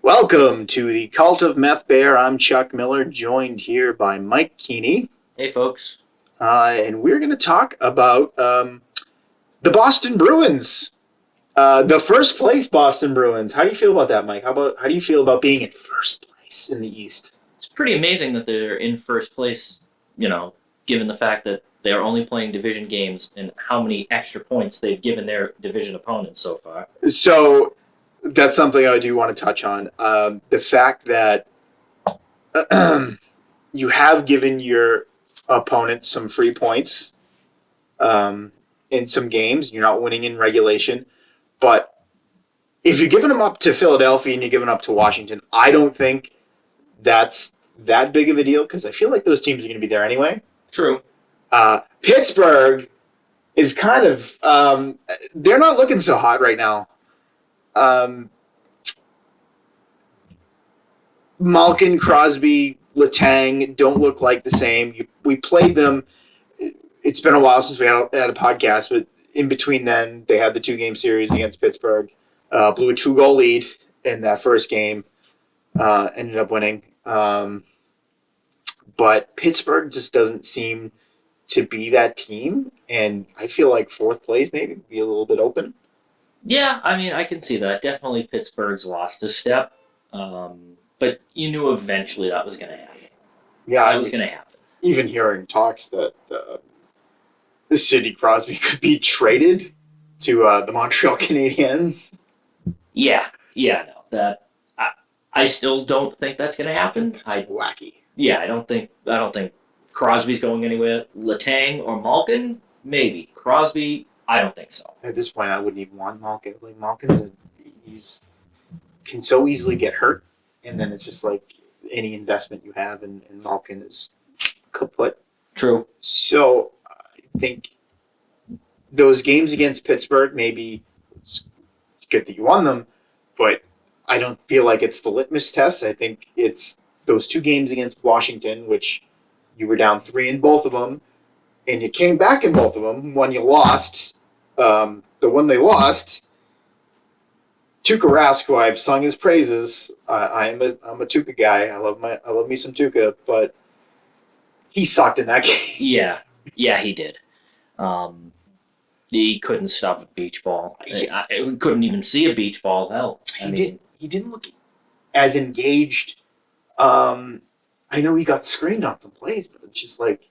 Welcome to the Cult of Meth Bear. I'm Chuck Miller, joined here by Mike Keeney. Hey, folks. And we're going to talk about the Boston Bruins. The first place Boston Bruins. How do you feel about that, Mike? How do you feel about being in first place in the East? It's pretty amazing that they're in first place, given the fact that they're only playing division games and how many extra points they've given their division opponents so far. So that's something I do want to touch on. The fact that you have given your opponents some free points in some games. You're not winning in regulation. But if you're giving them up to Philadelphia and you're giving up to Washington, I don't think that's that big of a deal because I feel like those teams are going to be there anyway. True. Pittsburgh is kind of they're not looking so hot right now. Malkin, Crosby, Letang don't look like the same. We played them. It's been a while since we had a podcast, but in between then, they had the 2-game series against Pittsburgh. Blew a 2-goal lead in that first game. Ended up winning. But Pittsburgh just doesn't seem to be that team, and I feel like fourth place maybe would be a little bit open. Yeah, I can see that. Definitely Pittsburgh's lost a step. But you knew eventually that was going to happen. Yeah, that was going to happen. Even hearing talks that Sidney Crosby could be traded to the Montreal Canadiens. Yeah, no, that I still don't think that's going to happen. That's wacky. Yeah, I don't think Crosby's going anywhere. Letang or Malkin, maybe. Crosby, I don't think so. At this point, I wouldn't even want Malkin. Like Malkin, can so easily get hurt, and then it's just like any investment you have in Malkin is kaput. True. So I think those games against Pittsburgh, maybe it's good that you won them, but I don't feel like it's the litmus test. I think it's those 2 games against Washington, which you were down 3 in both of them, and you came back in both of them. One you lost. The one they lost, Tuukka Rask, who I've sung his praises. I'm a Tuukka guy. I love me some Tuukka, but he sucked in that game. Yeah, he did. He couldn't stop a beach ball. I couldn't even see a beach ball. Hell, He didn't look as engaged. I know he got screened on some plays, but it's just like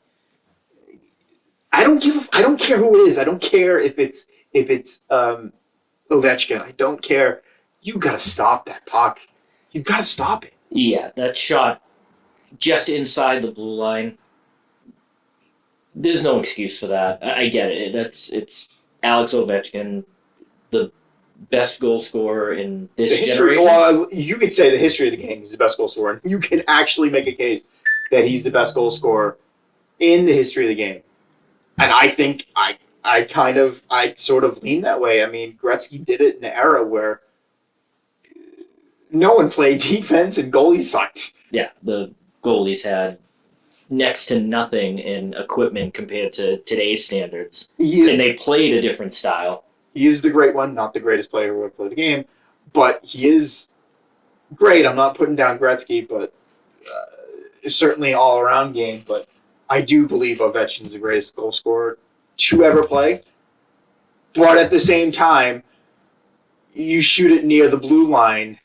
I don't care who it is. I don't care if it's Ovechkin. I don't care. You gotta stop that puck. You gotta stop it. Yeah, that shot just inside the blue line. There's no excuse for that. I get it. It's Alex Ovechkin, the best goal scorer in this generation. Well, you could say the history of the game. He's the best goal scorer. You can actually make a case that he's the best goal scorer in the history of the game. And I think I sort of lean that way. I mean, Gretzky did it in an era where no one played defense and goalies sucked. Yeah, the goalies had next to nothing in equipment compared to today's standards. And they played a different style. He is the great one, not the greatest player who ever played the game, but he is great. I'm not putting down Gretzky, but certainly all-around game. But I do believe Ovechkin's the greatest goal scorer to ever play. But at the same time, you shoot it near the blue line.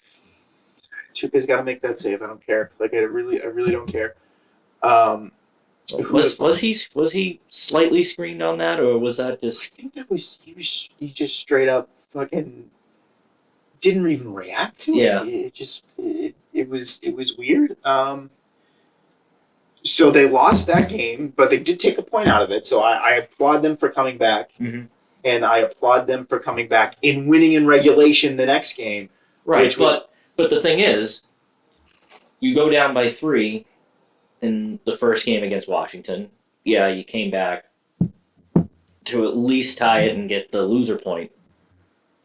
Tuukka's got to make that save. I don't care. Like I really don't care. Was he slightly screened on that, or was that just? I think that he just straight up fucking didn't even react to it. Yeah. It was weird. So they lost that game, but they did take a point out of it. So I applaud them for coming back, and I applaud them for coming back and winning in regulation the next game. Right, but the thing is, you go down by 3 in the first game against Washington. Yeah, you came back to at least tie it and get the loser point.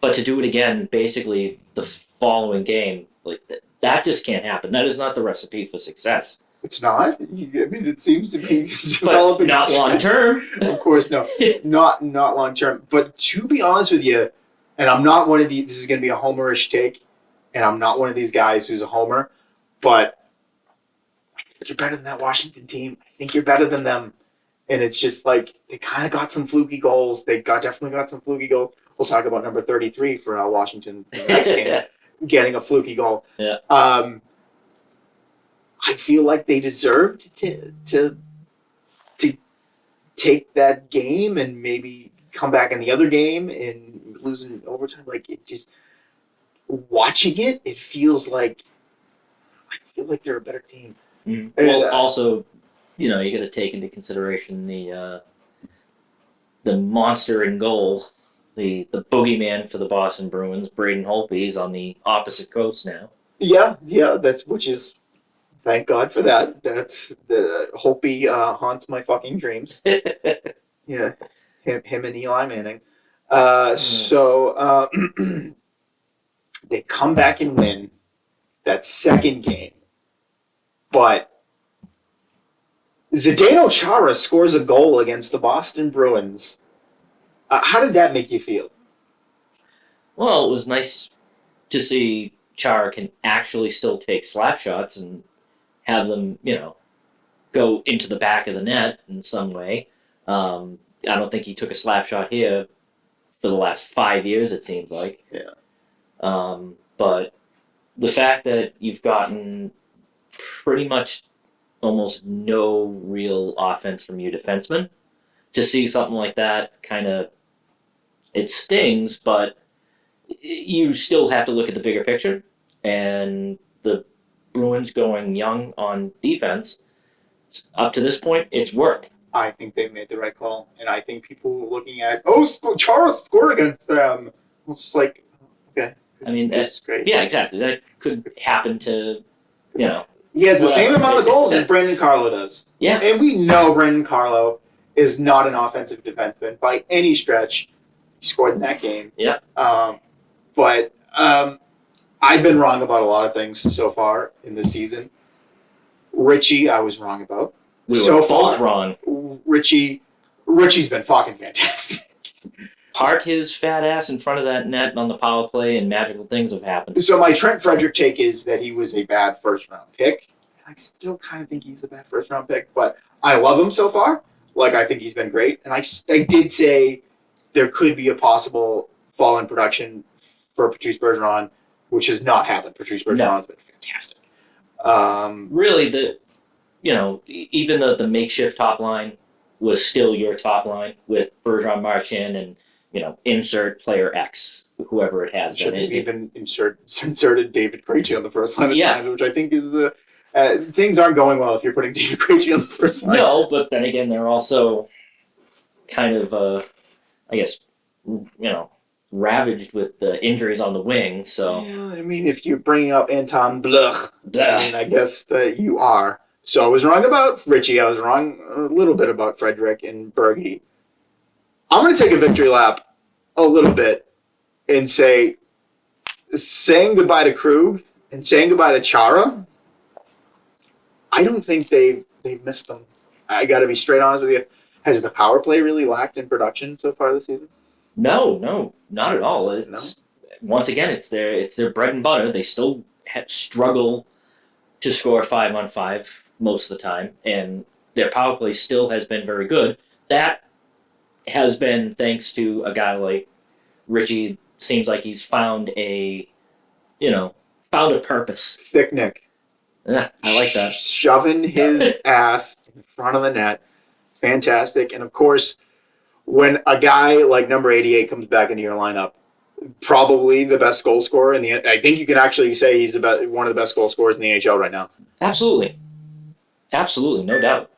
But to do it again, basically the following game, like that just can't happen. That is not the recipe for success. It's not. I mean, it seems to be developing. But not long term. Of course, no, not long term. But to be honest with you, and I'm not one of these. This is going to be a homerish take, and I'm not one of these guys who's a homer, but you're better than that Washington team. I think you're better than them. And it's just like they kind of got some fluky goals. Definitely got some fluky goals. We'll talk about number 33 for Washington in the next game, getting a fluky goal. Yeah. I feel like they deserved to take that game and maybe come back in the other game and lose in overtime. Like it just watching it, it feels like I feel like they're a better team. Mm. Well, also, you got to take into consideration the monster in goal, the boogeyman for the Boston Bruins, Braden Holtby. He's on the opposite coast now. Yeah, which is thank God for that. That's the Holtby haunts my fucking dreams. Yeah, him and Eli Manning. So they come back and win that second game, but Zdeno Chara scores a goal against the Boston Bruins. How did that make you feel? Well, it was nice to see Chara can actually still take slap shots and have them, go into the back of the net in some way. I don't think he took a slap shot here for the last 5 years, it seems like. Yeah. But the fact that you've gotten pretty much almost no real offense from your defenseman, to see something like that it stings, but you still have to look at the bigger picture. And the Bruins going young on defense, up to this point, it's worked. I think they made the right call, and I think people were looking at, Chara scored against them. It's like, okay. I mean, that's great. Yeah, exactly. That could happen to, He has the same amount of goals as Brandon Carlo does. Yeah. And we know Brandon Carlo is not an offensive defenseman by any stretch. He scored in that game. Yeah. But I've been wrong about a lot of things so far in this season. Richie, I was wrong about. We were both wrong. Richie's been fucking fantastic. Park his fat ass in front of that net on the power play, and magical things have happened. So my Trent Frederick take is that he was a bad first-round pick. I still kind of think he's a bad first-round pick, but I love him so far. Like, I think he's been great. And I did say there could be a possible fall in production for Patrice Bergeron, which has not happened. Patrice Bergeron has been fantastic. Really, even the makeshift top line was still your top line with Bergeron, Marchand, and insert player X, whoever it has Should been. have even inserted David Krejci on the first line at times, which I think is things aren't going well if you're putting David Krejci on the first line. No, but then again, they're also kind of, I guess, ravaged with the injuries on the wing. So yeah, I mean, if you're bringing up Anton Blech, I guess that you are. So I was wrong about Richie. I was wrong a little bit about Frederick and Berge. I'm going to take a victory lap a little bit and saying goodbye to Krug and saying goodbye to Chara. I don't think they've missed them. I got to be straight honest with you. Has the power play really lacked in production so far this season? No, not at all. Once again, it's their bread and butter. They still struggle to score 5-on-5 most of the time, and their power play still has been very good. That has been thanks to a guy like Richie. Seems like he's found a purpose. Thick Nick. Yeah, I like that. Shoving his ass in front of the net. Fantastic. And of course, when a guy like number 88 comes back into your lineup, probably the best goal scorer in the. I think you can actually say he's one of the best goal scorers in the NHL right now. Absolutely, no doubt.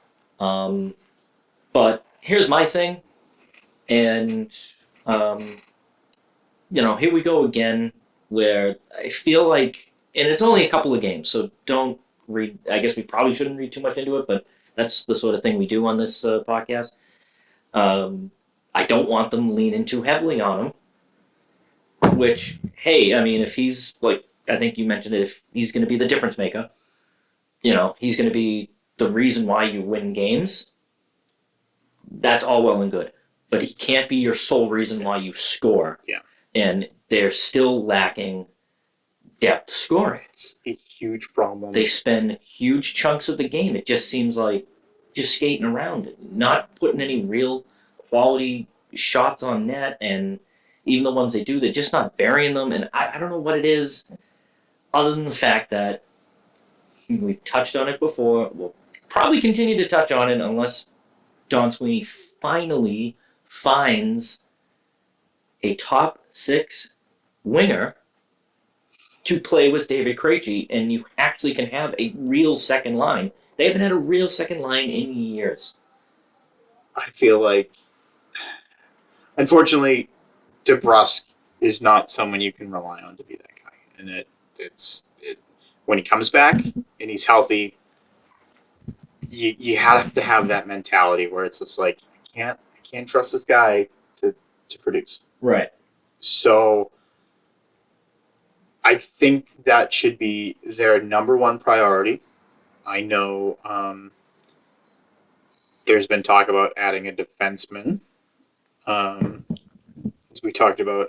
But here's my thing, and here we go again, where I feel like, and it's only a couple of games, so don't read. I guess we probably shouldn't read too much into it, but that's the sort of thing we do on this podcast. I don't want them leaning too heavily on him. Which, hey, I mean, if he's like, I think you mentioned it, if he's going to be the difference maker, he's going to be the reason why you win games, that's all well and good. But he can't be your sole reason why you score. Yeah. And they're still lacking depth scoring. It's a huge problem. They spend huge chunks of the game. It just seems like just skating around, not putting any real quality shots on net, and even the ones they do, they're just not burying them. And I don't know what it is, other than the fact that we've touched on it before. We'll probably continue to touch on it unless Don Sweeney finally finds a top six winger to play with David Krejci, and you actually can have a real second line. They haven't had a real second line in years. I feel like, unfortunately, DeBrusk is not someone you can rely on to be that guy. And when he comes back and he's healthy, you have to have that mentality where it's just like, I can't trust this guy to produce. Right. So I think that should be their number one priority. I know there's been talk about adding a defenseman. As we talked about,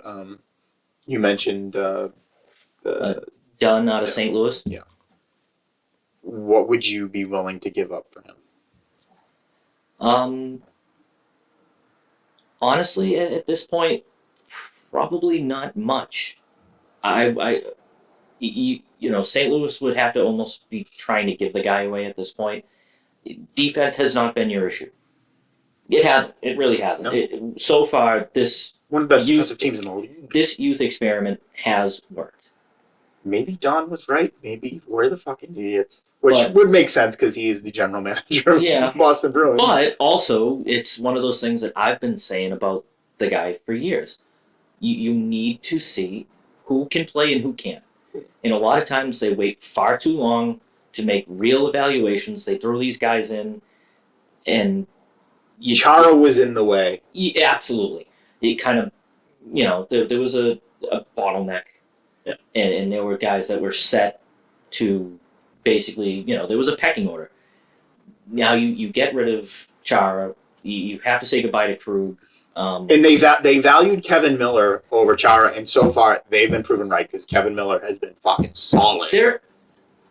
you mentioned Dunn out of St. Louis. Yeah. What would you be willing to give up for him? Honestly, at this point, probably not much. You know, St. Louis would have to almost be trying to give the guy away at this point. Defense has not been your issue. It hasn't. It really hasn't. No. So far, this One of the best defensive teams in the league. This youth experiment has worked. Maybe Don was right. Maybe we're the fucking idiots. Which would make sense because he is the general manager of the Boston Bruins. But also, it's one of those things that I've been saying about the guy for years. You need to see who can play and who can't. And a lot of times they wait far too long to make real evaluations. They throw these guys in, and Chara was in the way. Absolutely. It kind of, there was a bottleneck. Yeah. And there were guys that were set to basically, there was a pecking order. Now you get rid of Chara. You have to say goodbye to Krug. And they valued Kevin Miller over Chara, and so far they've been proven right because Kevin Miller has been fucking solid.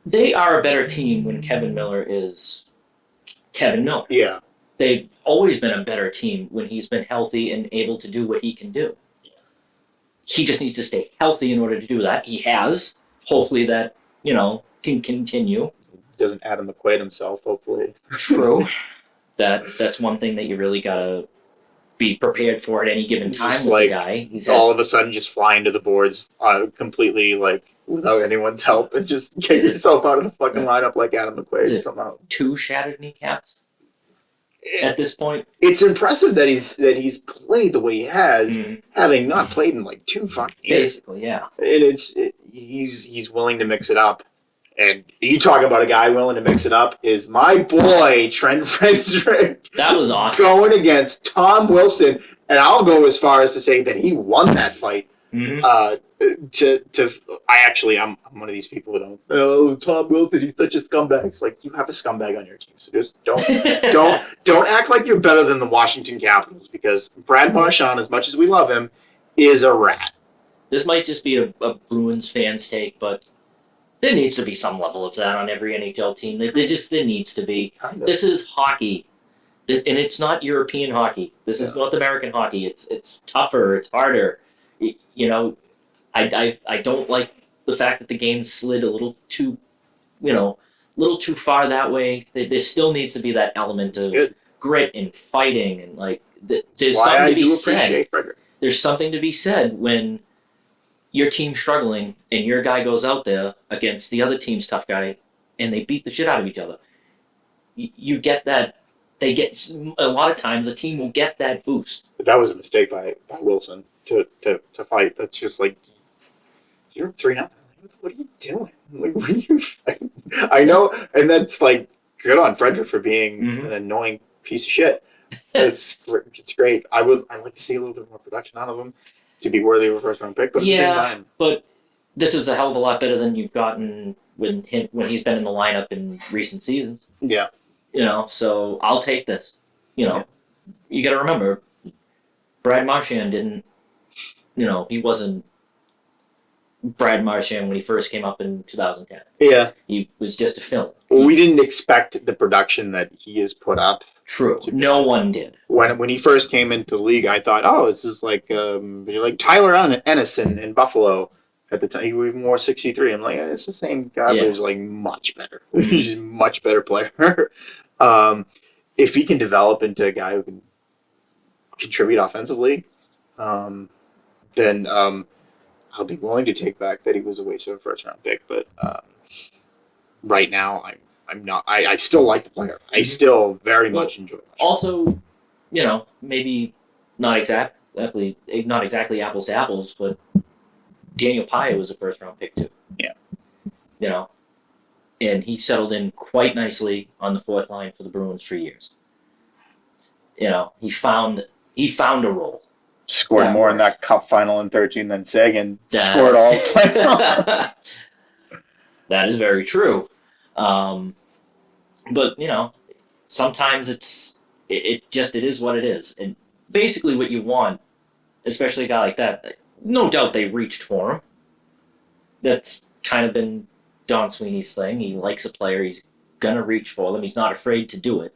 They are a better team when Kevin Miller is Kevin Miller. Yeah. They've always been a better team when he's been healthy and able to do what he can do. He just needs to stay healthy in order to do that. He has. Hopefully that, can continue. Doesn't Adam McQuaid himself, hopefully. True. That's one thing that you really gotta be prepared for at any given time just with like, the guy. He's all of a sudden just flying to the boards completely without anyone's help and just get yourself out of the fucking lineup like Adam McQuaid somehow. 2 shattered kneecaps at this point. It's impressive that he's played the way he has, having not played in 2 fucking years. Basically, yeah. And he's willing to mix it up. And you talk about a guy willing to mix it up is my boy Trent Frederick. That was awesome. Going against Tom Wilson, and I'll go as far as to say that he won that fight. Mm-hmm. I'm one of these people who don't. Oh, Tom Wilson, he's such a scumbag. It's like you have a scumbag on your team, so just don't act like you're better than the Washington Capitals because Brad Marchand, as much as we love him, is a rat. This might just be a Bruins fan's take, but there needs to be some level of that on every NHL team. There needs to be. Kind of. This is hockey, and it's not European hockey. This is North American hockey. It's tougher. It's harder. I don't like the fact that the game slid a little too far that way. There still needs to be that element of grit and fighting and there's something to be said. There's something to be said when your team's struggling and your guy goes out there against the other team's tough guy and they beat the shit out of each other. You get that. They get a lot of times the team will get that boost. That was a mistake by Wilson to fight. That's just you're 3-0. What are you doing? What are you fighting? I know, and that's good on Frederick for being an annoying piece of shit. It's great. I'd like to see a little bit more production out of him to be worthy of a first round pick, but at the same time. But this is a hell of a lot better than you've gotten when he's been in the lineup in recent seasons. Yeah. So I'll take this. You got to remember, Brad Marchand didn't. He wasn't Brad Marchand when he first came up in 2010. Yeah. He was just a film. Well, we didn't expect the production that he has put up. True. No one did. When he first came into the league, I thought, oh, this is like Tyler Ennis in Buffalo at the time. He was more 63. I'm like, it's the same guy, but he's like much better. He's a much better player. If he can develop into a guy who can contribute offensively, then I'll be willing to take back that he was a waste of a first round pick. But right now, I'm not. I still like the player. I still very much enjoy it. Also, maybe not exactly apples to apples, but Daniel Paya was a first round pick too. Yeah. And he settled in quite nicely on the fourth line for the Bruins for years. He found a role. Scored more in that cup final in 13 than Sagan scored all the playoffs. That is very true. But sometimes it is what it is. And basically what you want, especially a guy like that, no doubt they reached for him. That's kind of been Don Sweeney's thing. He likes a player, he's gonna reach for them. He's not afraid to do it.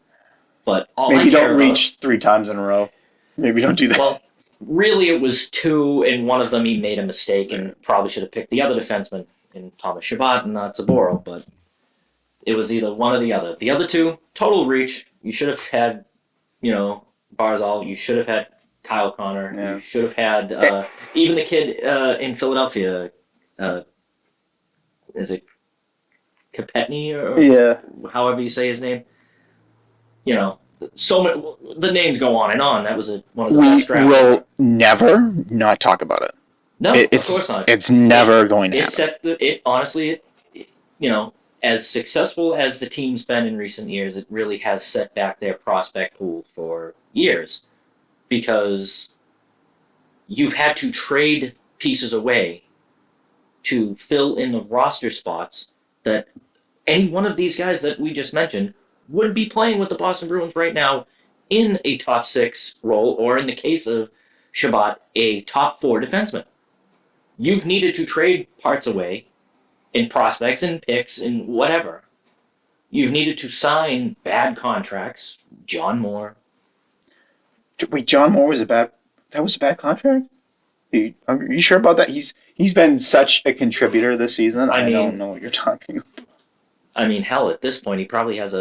But maybe don't reach 3 times in a row. Maybe don't do that. Well, really it was 2, and one of them he made a mistake and probably should have picked the other defenseman in Thomas Chabot and not Zaboro, but it was either one or the other. The other 2, total reach. You should have had, Barzal. You should have had Kyle Connor. Yeah. You should have had even the kid in Philadelphia. Is it Kapetny or however you say his name? So many, the names go on and on. That was one of the best drafts. We will never not talk about it. No, of course not. It's never going to happen. Honestly, as successful as the team's been in recent years, it really has set back their prospect pool for years because you've had to trade pieces away to fill in the roster spots that any one of these guys that we just mentioned would be playing with the Boston Bruins right now in a top 6 role, or in the case of Chabot, a top 4 defenseman. You've needed to trade parts away in prospects and picks and whatever. You've needed to sign bad contracts. John Moore. Wait, John Moore was a bad contract? Are you sure about that? He's been such a contributor this season. I don't know what you're talking about. I mean, hell, at this point, he probably has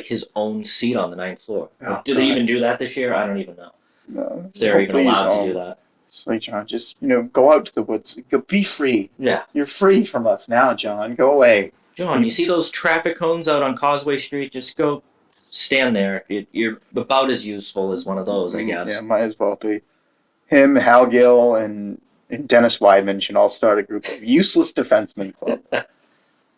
his own seat on the 9th floor. Oh, do they even do that this year? I don't even know. No, if they're even allowed to do that. Sweet John, just go out to the woods. Go be free. Yeah. You're free from us now, John. Go away. John, you see those traffic cones out on Causeway Street? Just go stand there. You're about as useful as one of those, I guess. Yeah, might as well be. Him, Hal Gill, and Dennis Weidman should all start a group of useless defensemen club.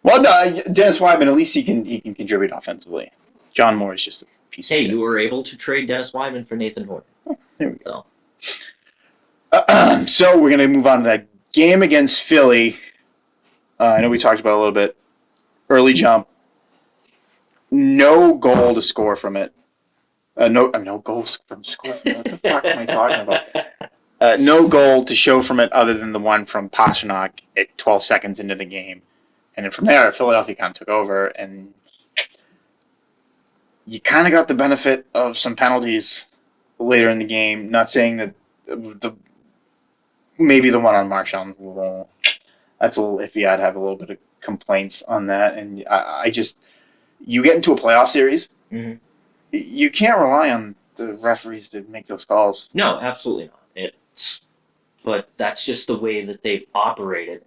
Well, no, Dennis Weidman, at least he can contribute offensively. John Moore is just a piece of shit. Hey, you were able to trade Dennis Weidman for Nathan Horton. Oh, there we go. So we're going to move on to that game against Philly. I know we talked about it a little bit. Early jump. No goal to score from it. No goals from score. What the fuck am I talking about? No goal to show from it other than the one from Pastrnak at 12 seconds into the game. And then from there, Philadelphia kind of took over, and you kind of got the benefit of some penalties later in the game. Not saying that maybe the one on Marchand's that's a little iffy. I'd have a little bit of complaints on that. And I just, you get into a playoff series, you can't rely on the referees to make those calls. No, absolutely not. But that's just the way that they've operated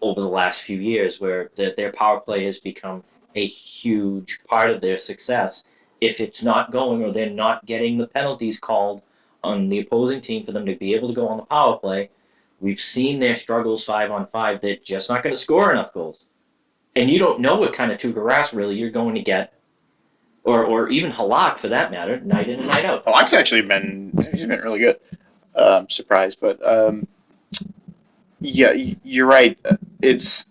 over the last few years, where their power play has become a huge part of their success. If it's not going, or they're not getting the penalties called on the opposing team for them to be able to go on the power play, we've seen their struggles 5-on-5. They're just not going to score enough goals. And you don't know what kind of Tuukka really you're going to get, or even Halak for that matter, night in and night out. Halak's actually been really good. I'm surprised, but yeah, you're right. It's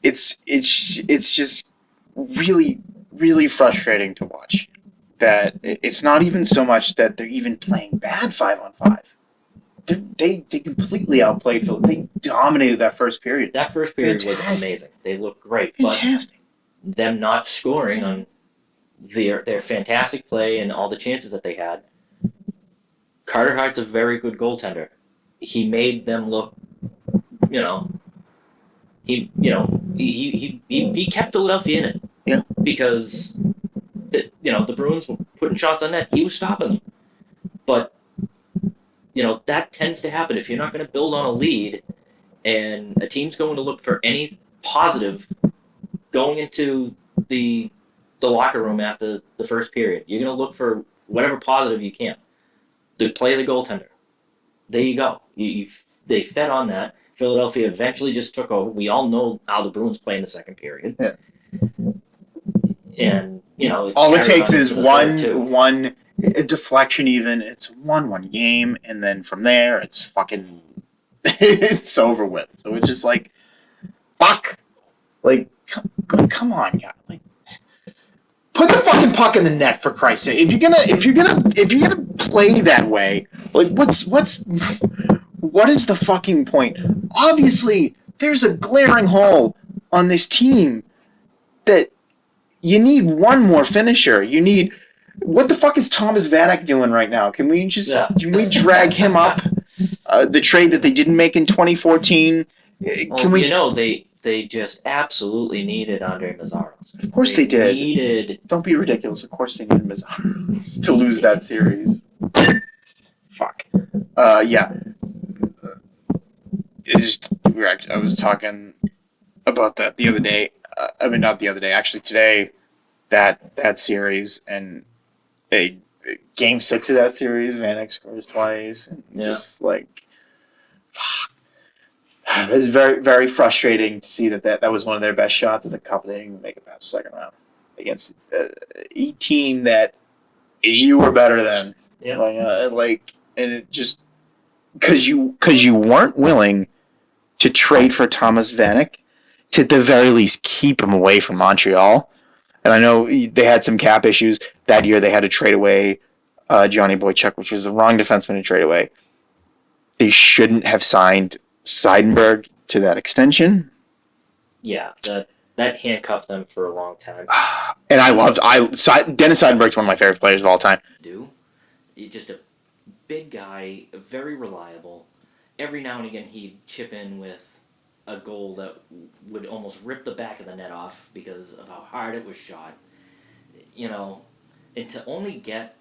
just really, really frustrating to watch. That it's not even so much that they're even playing bad 5-on-5. they completely outplayed Philly. They dominated that first period. That first period was Fantastic. amazing. They looked great. Fantastic. But them not scoring on their fantastic play and all the chances that they had. Carter Hart's a very good goaltender. He made them look, he kept Philadelphia in it. Yeah. Because the Bruins were putting shots on net. He was stopping them. But that tends to happen if you're not going to build on a lead, and a team's going to look for any positive going into the locker room after the first period. You're going to look for whatever positive you can to play the goaltender. There you go. They fed on that. Philadelphia eventually just took over. We all know how the Bruins play in the second period. Yeah. And all it takes is one deflection. Even it's one game, and then from there it's fucking it's over with. So it's just like fuck. Like come on, guys. Like put the fucking puck in the net for Christ's sake. If you're gonna play that way, like what is the fucking point? Obviously, there's a glaring hole on this team that you need one more finisher. You need what the fuck is Thomas Vanek doing right now? Can we drag him up? The trade that they didn't make in 2014. They just absolutely needed Andre Mazzaros. Of course they did. Don't be ridiculous. Of course they needed Mazzaros to lose that series. Fuck. Yeah. I was talking about that the other day. Not the other day. Actually, today. That series and game 6 of that series, Vanek scores twice, and just like, fuck. It's very, very frustrating to see that was one of their best shots of the cup. They didn't even make it past the second round against a team that you were better than. Yeah. And it just because you weren't willing to trade for Thomas Vanek to at the very least keep him away from Montreal. And I know they had some cap issues that year. They had to trade away Johnny Boychuk, which was the wrong defenseman to trade away. They shouldn't have signed Seidenberg to that extension. Yeah, that handcuffed them for a long time. And Dennis Seidenberg's one of my favorite players of all time. He's just a big guy, very reliable. Every now and again, he'd chip in with a goal that would almost rip the back of the net off because of how hard it was shot. And to only get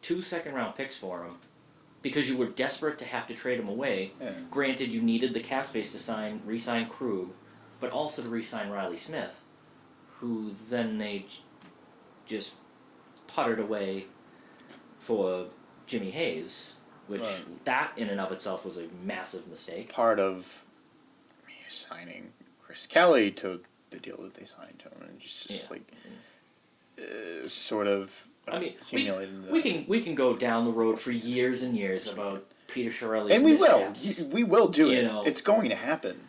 2 second-round picks for him because you were desperate to have to trade him away. Yeah. Granted, you needed the cap space to re-sign Krug, but also to re-sign Riley Smith, who then they just puttered away for Jimmy Hayes, which that in and of itself was a massive mistake. Part of signing Chris Kelly to the deal that they signed to him, and just sort of. accumulated. We can go down the road for years and years about Peter Chiarelli's and we will do it. It's going to happen.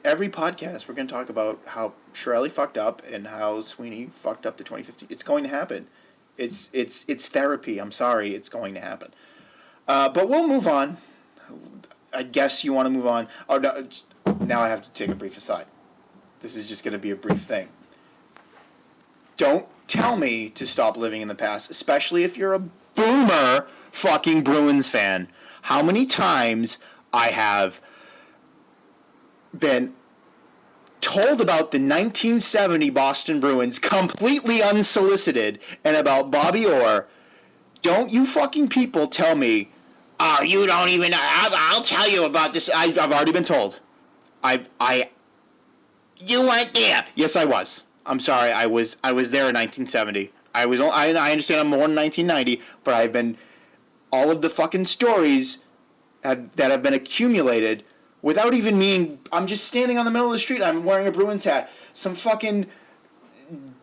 Every podcast we're gonna talk about how Chiarelli fucked up and how Sweeney fucked up the 2015. It's going to happen. It's therapy. I'm sorry, it's going to happen. But we'll move on. I guess you want to move on. Oh no. Now I have to take a brief aside. This is just going to be a brief thing. Don't tell me to stop living in the past, especially if you're a boomer fucking Bruins fan. How many times I have been told about the 1970 Boston Bruins completely unsolicited and about Bobby Orr. Don't you fucking people tell me, oh, you don't even know. I'll tell you about this. I've already been told. You weren't there. Yes, I was. I'm sorry. I was there in 1970. I understand I'm born in 1990, but I've been all of the fucking stories that have been accumulated without even meaning. I'm just standing on the middle of the street. I'm wearing a Bruins hat. Some fucking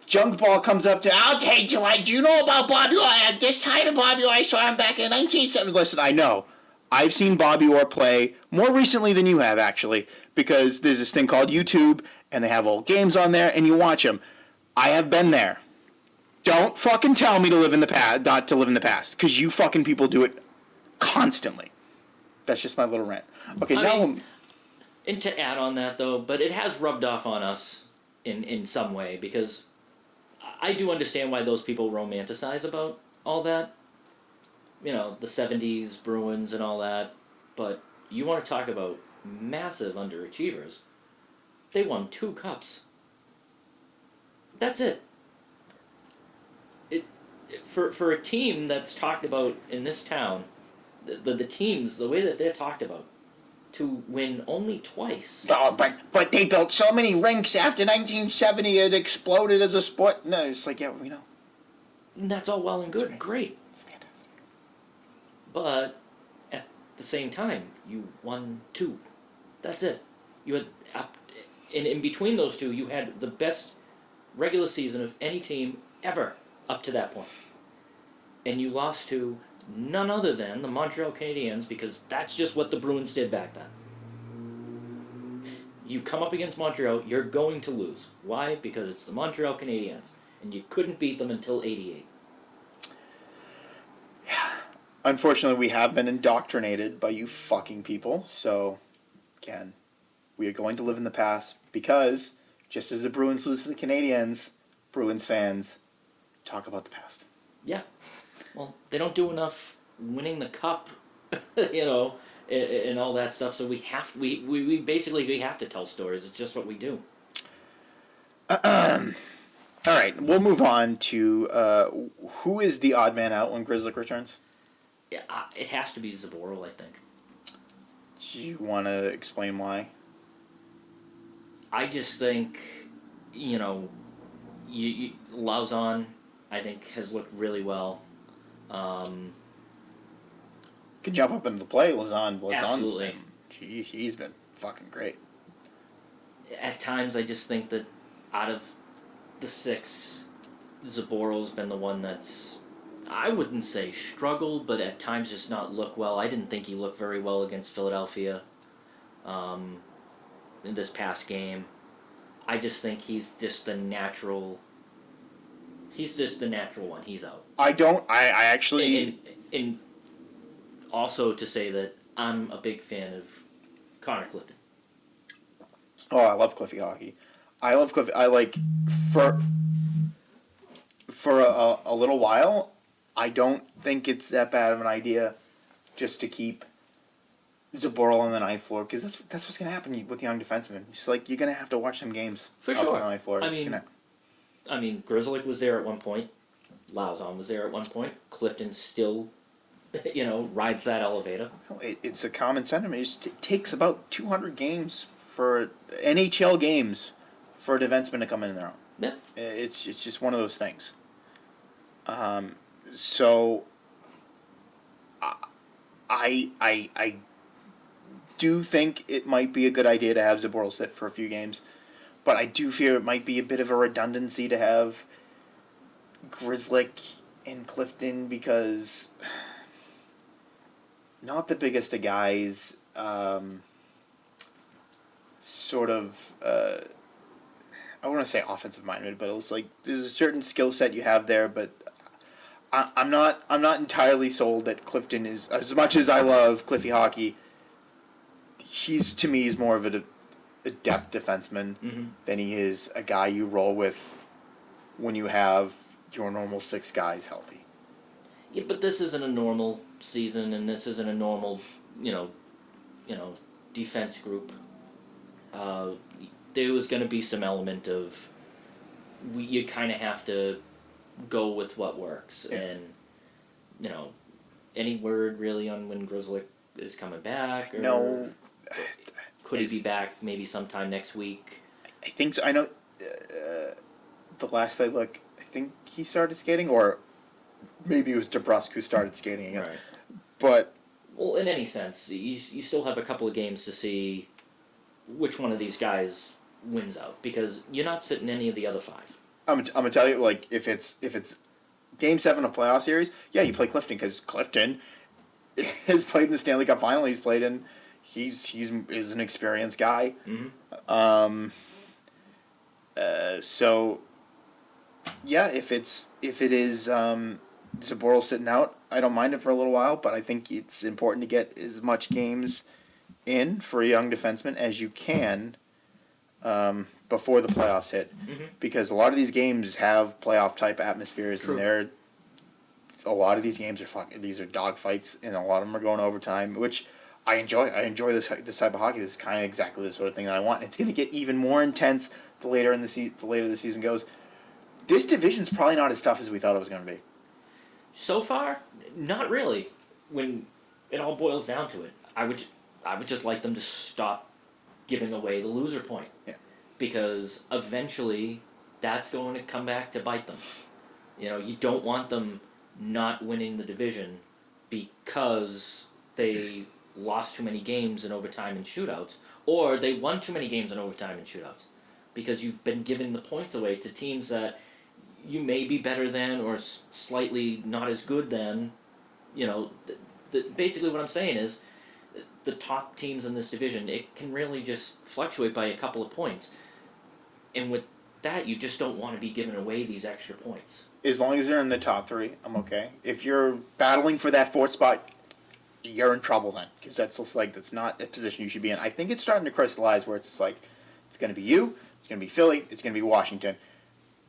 junk ball comes up to. I'll take you. Do you know about Bobby Orr? At this time of Bobby Orr, I saw him back in 1970. Listen, I know. I've seen Bobby Orr play more recently than you have, actually, because there's this thing called YouTube, and they have old games on there, and you watch them. I have been there. Don't fucking tell me to live in the past, not to live in the past, because you fucking people do it constantly. That's just my little rant. Okay, I now mean, and to add on that though, but it has rubbed off on us in some way because I do understand why those people romanticize about all that. You know, the 70s Bruins and all that, but you want to talk about massive underachievers. They won 2 cups. That's it. It for a team that's talked about in this town, the teams, the way that they're talked about, to win only twice. oh, but they built so many rinks after 1970. It exploded as a sport. No, it's like, yeah, we know. And that's all well and good, great. It's fantastic. But at the same time, you won 2. That's it. You had in between those 2, you had the best regular season of any team ever up to that point. And you lost to none other than the Montreal Canadiens because that's just what the Bruins did back then. You come up against Montreal, you're going to lose. Why? Because it's the Montreal Canadiens. And you couldn't beat them until 88. Unfortunately, we have been indoctrinated by you fucking people. So, again, we are going to live in the past because just as the Bruins lose to the Canadiens, Bruins fans talk about the past. Yeah. Well, they don't do enough winning the cup, you know, and all that stuff. So we have we basically we have to tell stories. It's just what we do. All right, we'll move on to who is the odd man out when Grizzly returns? Yeah, it has to be Zaboral, I think. Do you want to explain why? I just think, you know, Lauzon, I think, has looked really well. Can jump up into the play. Lazon's Absolutely. he's been fucking great. At times, I just think that out of the 6, Zaboral's been the one that's, I wouldn't say struggled, but at times just not look well. I didn't think he looked very well against Philadelphia in this past game. I just think he's just the natural. He's just the natural one. He's out. I actually. And also to say that I'm a big fan of Connor Clifton. Oh, I love Cliffy hockey. I love Cliffy. I like for a little while. I don't think it's that bad of an idea just to keep Zaboral on the ninth floor because that's what's gonna happen with young defensemen. Just like you're gonna have to watch some games For up sure. on the ninth floor. I mean, Grzelcyk was there at one point. Lauzon was there at one point. Clifton still, you know, rides that elevator. It's a common sentiment. It takes about 200 games for NHL games for a defenseman to come in their own. Yeah. It's just one of those things. So I do think it might be a good idea to have Zaboral sit for a few games, but I do fear it might be a bit of a redundancy to have Grzelcyk and Clifton because not the biggest of guys. Sort of. I want to say offensive minded, but it was like there's a certain skill set you have there, but I'm not entirely sold that Clifton is, as much as I love Cliffy hockey, he's more of a depth defenseman than he is a guy you roll with when you have your normal 6 guys healthy. Yeah, but this isn't a normal season, and this isn't a normal, you know, defense group. There was going to be some element of you kind of have to go with what works, and you know, any word really on when Grzelcyk is coming back? Or No. Could he be back maybe sometime next week? I think so. I know. The last I look, I think he started skating, or maybe it was DeBrusque who started skating again. Right. But Well, in any sense, you still have a couple of games to see which one of these guys wins out, because you're not sitting any of the other 5. I'm gonna tell you, like if it's Game 7 of playoff series, yeah, you play Clifton because Clifton has played in the Stanley Cup final. He's played in. He's an experienced guy. Mm-hmm. So yeah, if it is Zaboral sitting out. I don't mind it for a little while, but I think it's important to get as much games in for a young defenseman as you can before the playoffs hit, because a lot of these games have playoff type atmospheres, True. and a lot of these games are these are dogfights, and a lot of them are going overtime, which I enjoy. I enjoy this type of hockey. This is kind of exactly the sort of thing that I want. It's going to get even more intense the later the season goes. This division's probably not as tough as we thought it was going to be. So far, not really. When it all boils down to it, I would just like them to stop giving away the loser point. Yeah. Because eventually, that's going to come back to bite them. You don't want them not winning the division because they lost too many games in overtime and shootouts, or they won too many games in overtime and shootouts, because you've been giving the points away to teams that you may be better than or slightly not as good than. Basically what I'm saying is the top teams in this division, it can really just fluctuate by a couple of points. And with that, you just don't want to be giving away these extra points. As long as they're in the top three, I'm okay. If you're battling for that fourth spot, you're in trouble then, because that's not a position you should be in. I think it's starting to crystallize where it's like it's going to be you, it's going to be Philly, it's going to be Washington,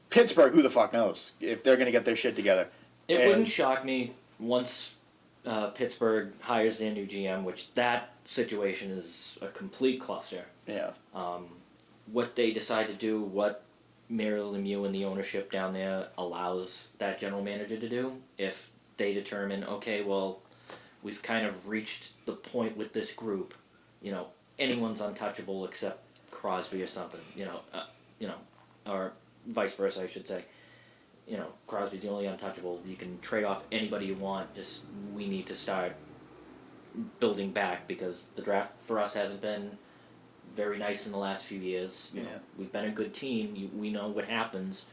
Pittsburgh. Who the fuck knows if they're going to get their shit together? It wouldn't shock me once Pittsburgh hires their new GM, which that situation is a complete cluster. Yeah. What they decide to do, what Mario Lemieux and the ownership down there allows that general manager to do, if they determine, okay, well, we've kind of reached the point with this group, anyone's untouchable except Crosby or something, or vice versa, I should say. Crosby's the only untouchable. You can trade off anybody you want. Just we need to start building back, because the draft for us hasn't been very nice in the last few years. We've been a good team. We know what happens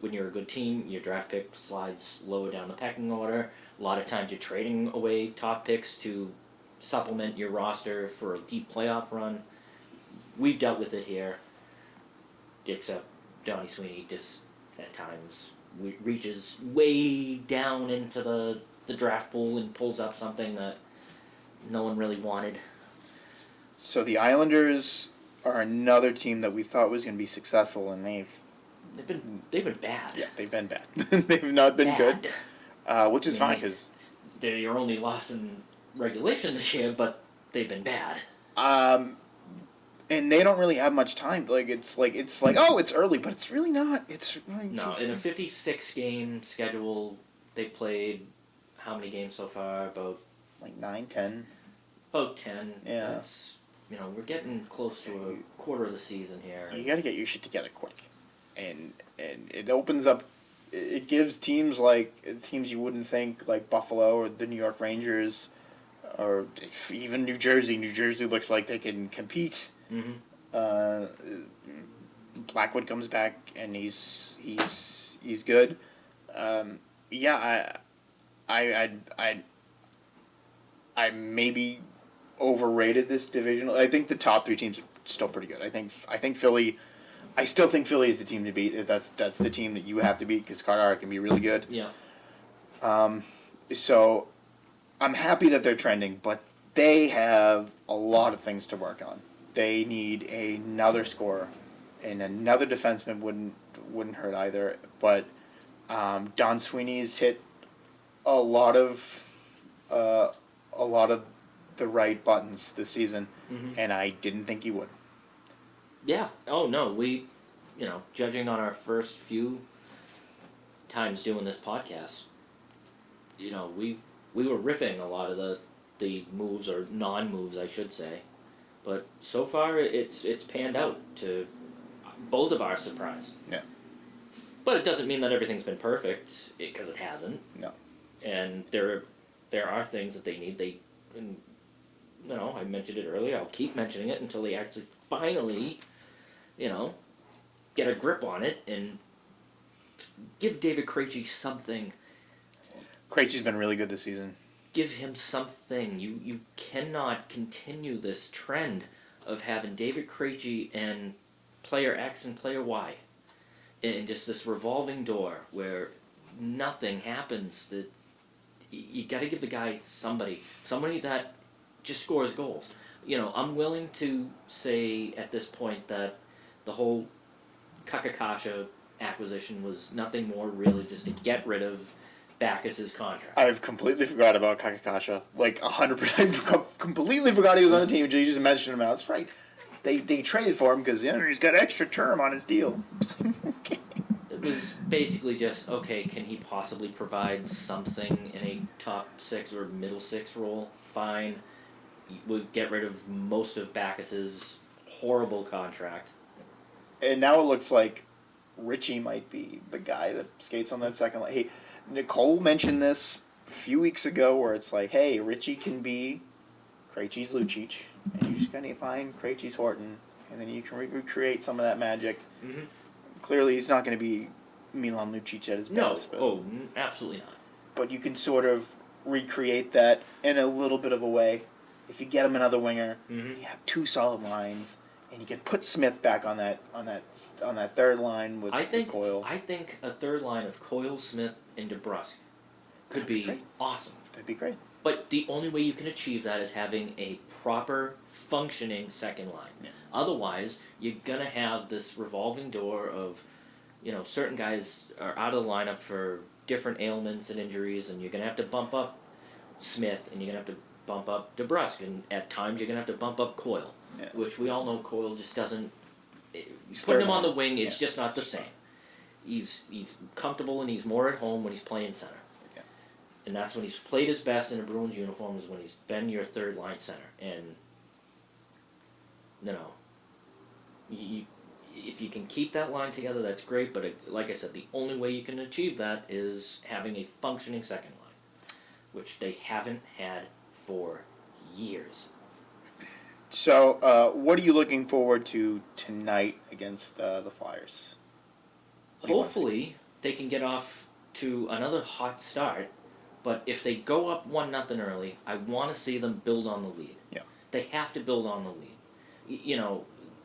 when you're a good team. Your draft pick slides lower down the pecking order. A lot of times you're trading away top picks to supplement your roster for a deep playoff run. We've dealt with it here, except Don Sweeney just at times reaches way down into the draft pool and pulls up something that no one really wanted. So the Islanders are another team that we thought was going to be successful, and they've been bad. Yeah, they've been bad. They've not been good, which is fine because they're your only loss in regulation this year, but they've been bad. And they don't really have much time. It's like oh, it's early, but it's really not. It's really no. In a 56 game schedule, they've played how many games so far? About 9, 10. About 10. Yeah. That's we're getting close to a quarter of the season here. You got to get your shit together quick, and it opens up. It gives teams you wouldn't think, like Buffalo or the New York Rangers, or even New Jersey. New Jersey looks like they can compete. Mm-hmm. Blackwood comes back and he's good. I maybe overrated this division. I think the top three teams are still pretty good. I think Philly. I still think Philly is the team to beat. If that's the team that you have to beat, because Carter can be really good. Yeah. So I'm happy that they're trending, but they have a lot of things to work on. They need another scorer, and another defenseman wouldn't hurt either. But Don Sweeney's hit a lot of the right buttons this season, and I didn't think he would. Yeah. Oh no, we, judging on our first few times doing this podcast, we were ripping a lot of the moves, or non-moves, I should say. But so far, it's panned out to both of our surprise. Yeah. But it doesn't mean that everything's been perfect, because it hasn't. No. And there are things that they need. I mentioned it earlier. I'll keep mentioning it until they actually finally, get a grip on it and give David Krejci something. Krejci's been really good this season. Give him something. You cannot continue this trend of having David Krejci and player X and player Y in just this revolving door where nothing happens, that you got to give the guy somebody that just scores goals. I'm willing to say at this point that the whole Kakakasha acquisition was nothing more really just to get rid of Backus's contract. I've completely forgot about Kakakasha. Like 100%. Completely forgot he was on the team. You just mentioned him now. That's right. They traded for him because he's got extra term on his deal. It was basically just, okay, can he possibly provide something in a top 6 or middle 6 role? Fine. We'll get rid of most of Backus's horrible contract. And now it looks like Richie might be the guy that skates on that second line. Hey, Nicole mentioned this a few weeks ago where it's like, hey, Richie can be Krejci's Lucic, and you just got to find Krejci's Horton, and then you can recreate some of that magic. Mm-hmm. Clearly, he's not going to be Milan Lucic at his best. No, absolutely not. But you can sort of recreate that in a little bit of a way. If you get him another winger, Mm-hmm. you have 2 solid lines, and you can put Smith back on that third line with Coyle. I think a third line of Coyle, Smith, and DeBrusque could be Great. awesome. That'd be great. But the only way you can achieve that is having a proper, functioning second line. Yeah. Otherwise, you're gonna have this revolving door of, certain guys are out of the lineup for different ailments and injuries, and you're gonna have to bump up Smith, and you're gonna have to bump up DeBrusque, and at times you're gonna have to bump up Coyle, Yeah. which we all know Coyle just doesn't. He's Putting third him on the line. wing, it's Yeah. just not the same. He's comfortable and he's more at home when he's playing center. Yeah. And that's when he's played his best in a Bruins uniform, is when he's been your third line center. And if you can keep that line together, that's great. But like I said, the only way you can achieve that is having a functioning second line, which they haven't had for years. So, what are you looking forward to tonight against the Flyers? What do you wanna see? Hopefully, they can get off to another hot start. But if they go up 1-0 early, I want to see them build on the lead. Yeah. They have to build on the lead.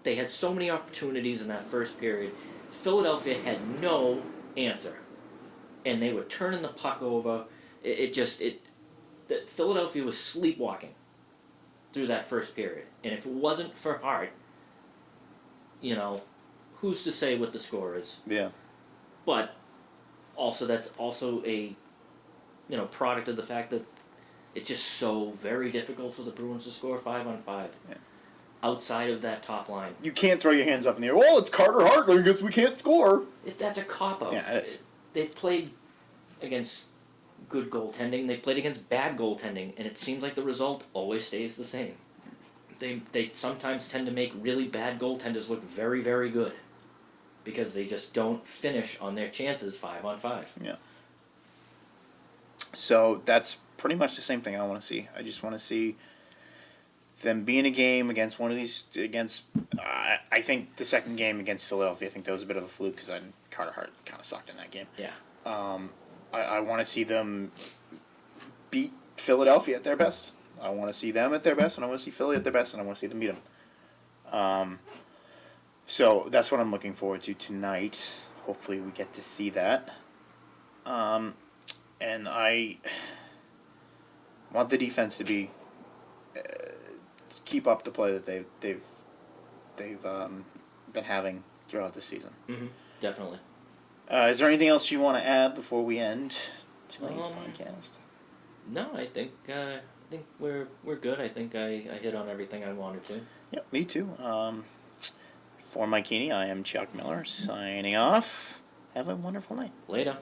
They had so many opportunities in that first period. Philadelphia had no answer, and they were turning the puck over. Philadelphia was sleepwalking through that first period, and if it wasn't for Hart, who's to say what the score is? Yeah. But also, that's also a product of the fact that it's just so very difficult for the Bruins to score 5-on-5. Yeah. Outside of that top line. You can't throw your hands up in the air. Well, it's Carter Hart. I guess we can't score. That's a cop-out. Yeah, it is. They've played against good goaltending. They've played against bad goaltending, and it seems like the result always stays the same. They sometimes tend to make really bad goaltenders look very, very good because they just don't finish on their chances 5-on-5. Yeah. So that's pretty much the same thing I want to see. I just want to see them be in a game against one of these. I think the second game against Philadelphia, I think that was a bit of a fluke because Carter Hart kind of sucked in that game. Yeah. I want to see them beat Philadelphia at their best. I want to see them at their best, and I want to see Philly at their best, and I want to see them beat them. So that's what I'm looking forward to tonight. Hopefully we get to see that. And I want the defense to be to keep up the play that they've been having throughout the season. Mm-hmm. Definitely. Is there anything else you want to add before we end tonight's podcast? No, I think we're good. I think I hit on everything I wanted to. Yep, me too. For Mike Keeney, I am Chuck Miller signing off. Have a wonderful night. Later.